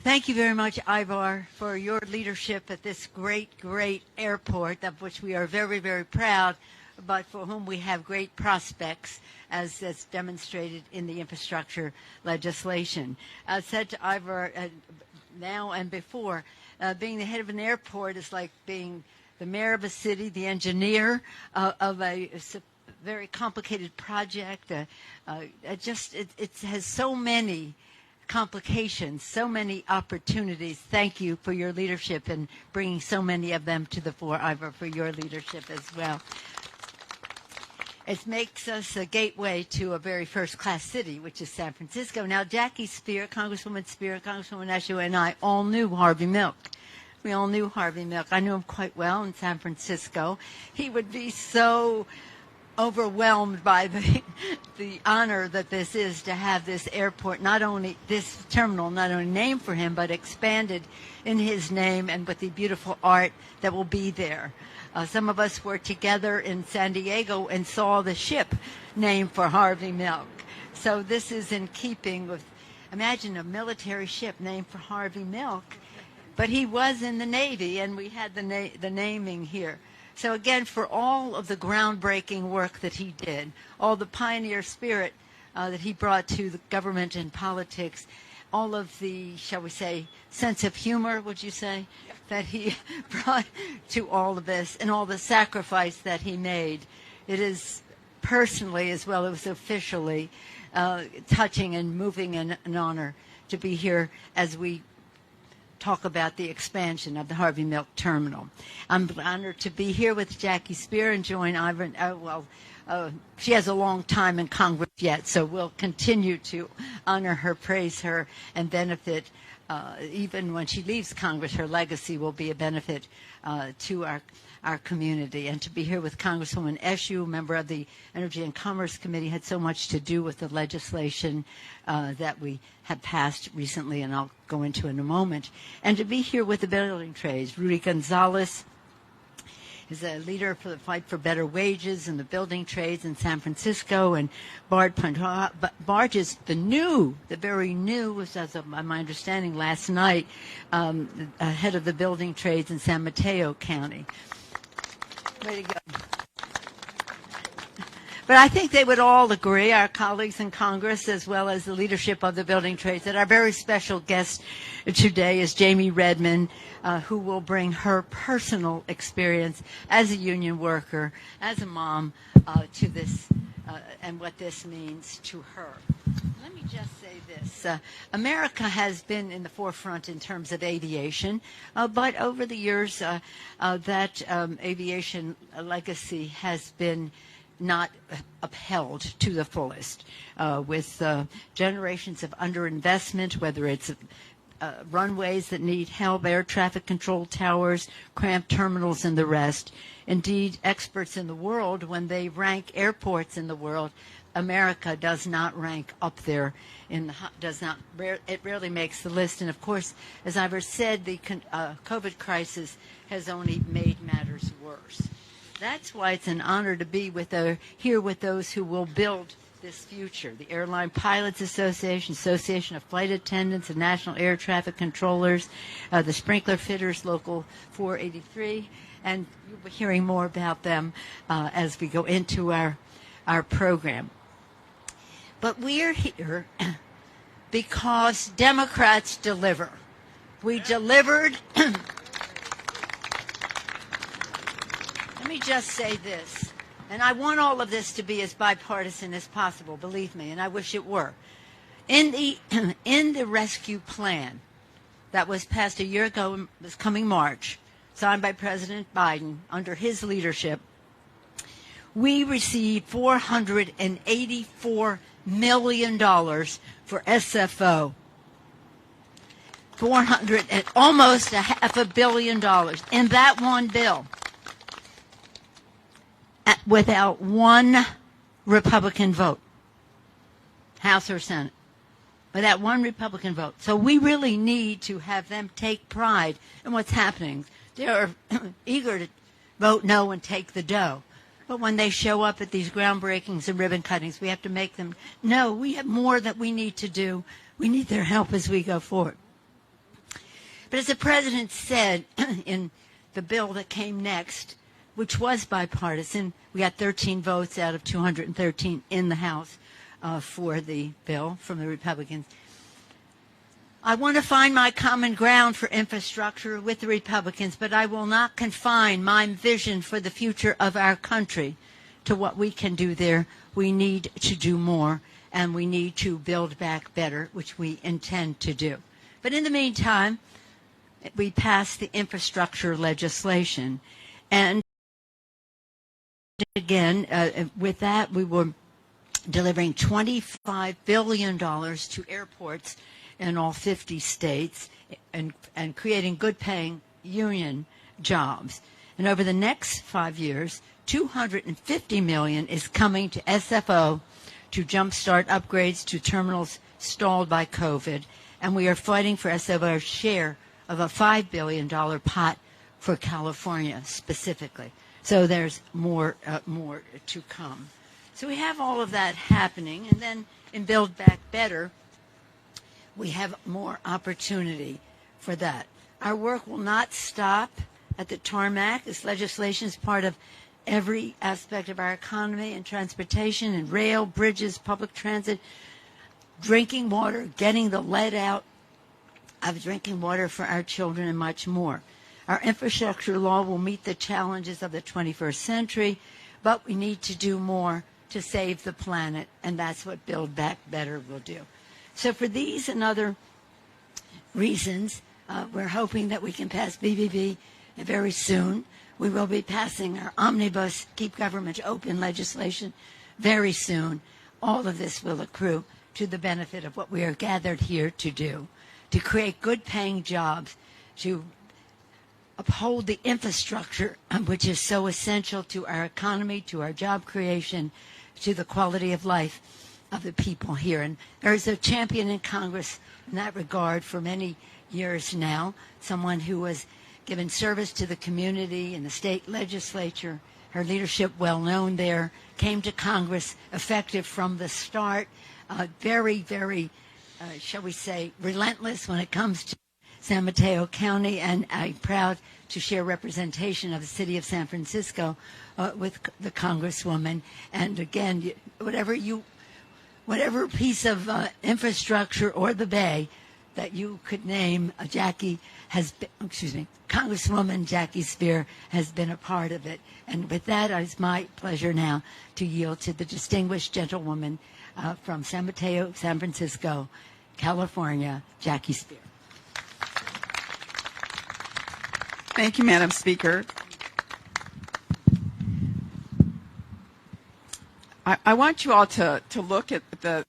Thank you very much, Ivar, for your leadership at this great, great airport, of which we are very, very proud, but for whom we have great prospects, as demonstrated in the infrastructure legislation. I said to Ivar now and before, being the head of an airport is like being the mayor of a city, the engineer of a very complicated project. It has so many complications, so many opportunities. Thank you for your leadership and bringing so many of them to the fore, Ivar, for your leadership as well. It makes us a gateway to a very first-class city, which is San Francisco. Now, Jackie Spear, Congresswoman Eshoo, and I all knew Harvey Milk. We all knew Harvey Milk. I knew him quite well in San Francisco. He would be so overwhelmed by the honor that this is to have this airport, not only this terminal, not only named for him, but expanded in his name and with the beautiful art that will be there. Some of us were together in San Diego and saw the ship named for Harvey Milk. So this is in keeping with, imagine a military ship named for Harvey Milk. But he was in the Navy, and we had the naming here. So again, for all of the groundbreaking work that he did, all the pioneer spirit that he brought to the government and politics, all of the, shall we say, sense of humor, would you say, that he brought to all of this, and all the sacrifice that he made. It is personally, as well as officially, touching and moving and an honor to be here as we talk about the expansion of the Harvey Milk Terminal. I'm honored to be here with Jackie Spear and join Ivan. She has a long time in Congress yet, so we'll continue to honor her, praise her, and benefit. Even when she leaves Congress, her legacy will be a benefit to our community. And to be here with Congresswoman Eshoo, member of the Energy and Commerce Committee, had so much to do with the legislation that we have passed recently, and I'll go into in a moment. And to be here with the building trades, Rudy Gonzalez is a leader for the fight for better wages in the building trades in San Francisco, and Barge is the very new, as of my understanding last night, head of the building trades in San Mateo County. Way to go. But I think they would all agree, our colleagues in Congress, as well as the leadership of the building trades, that our very special guest today is Jamie Redmond, who will bring her personal experience as a union worker, as a mom, to this, and what this means to her. Let me just say this. America has been in the forefront in terms of aviation, but over the years, that aviation legacy has been not upheld to the fullest, with generations of underinvestment, whether it's runways that need help, air traffic control towers, cramped terminals, and the rest. Indeed, experts in the world, when they rank airports in the world, America does not rank up there. It rarely makes the list. And of course, as I've said, the COVID crisis has only made matters worse. That's why it's an honor to be here with those who will build this future. The Airline Pilots Association, Association of Flight Attendants and National Air Traffic Controllers, the Sprinkler Fitters, Local 483, and you'll be hearing more about them as we go into our program. But we're here because Democrats deliver. We delivered. Let me just say this, and I want all of this to be as bipartisan as possible, believe me, and I wish it were. In the rescue plan that was passed a year ago, this coming March, signed by President Biden under his leadership, we received $484 million for SFO. Almost $500 million in that one bill, without one Republican vote, House or Senate, without one Republican vote. So we really need to have them take pride in what's happening. They're eager to vote no and take the dough. But when they show up at these groundbreakings and ribbon cuttings, we have to make them know we have more that we need to do. We need their help as we go forward. But as the President said in the bill that came next, which was bipartisan, we got 13 votes out of 213 in the House for the bill from the Republicans. I want to find my common ground for infrastructure with the Republicans, but I will not confine my vision for the future of our country to what we can do there. We need to do more, and we need to build back better, which we intend to do. But in the meantime, we passed the infrastructure legislation. And again, with that, we were delivering $25 billion to airports in all 50 states and creating good-paying union jobs. And over the next 5 years, $250 million is coming to SFO to jumpstart upgrades to terminals stalled by COVID. And we are fighting for SFO's share of a $5 billion pot for California specifically. So there's more to come. So we have all of that happening. And then in Build Back Better, we have more opportunity for that. Our work will not stop at the tarmac. This legislation is part of every aspect of our economy and transportation and rail, bridges, public transit, drinking water, getting the lead out of drinking water for our children, and much more. Our infrastructure law will meet the challenges of the 21st century, but we need to do more to save the planet, and that's what Build Back Better will do. So for these and other reasons, we're hoping that we can pass BBB very soon. We will be passing our omnibus Keep Government Open legislation very soon. All of this will accrue to the benefit of what we are gathered here to do, to create good-paying jobs, to uphold the infrastructure, which is so essential to our economy, to our job creation, to the quality of life of the people here. And there's a champion in Congress in that regard for many years now, someone who was given service to the community in the state legislature, her leadership well known there, came to Congress effective from the start, very, very, shall we say, relentless when it comes to San Mateo County, and I'm proud to share representation of the city of San Francisco with the Congresswoman. And again, whatever piece of infrastructure or the Bay that you could name, Congresswoman Jackie Speier has been a part of it. And with that, it's my pleasure now to yield to the distinguished gentlewoman from San Mateo, San Francisco, California, Jackie Speier. Thank you, Madam Speaker. I want you all to look at the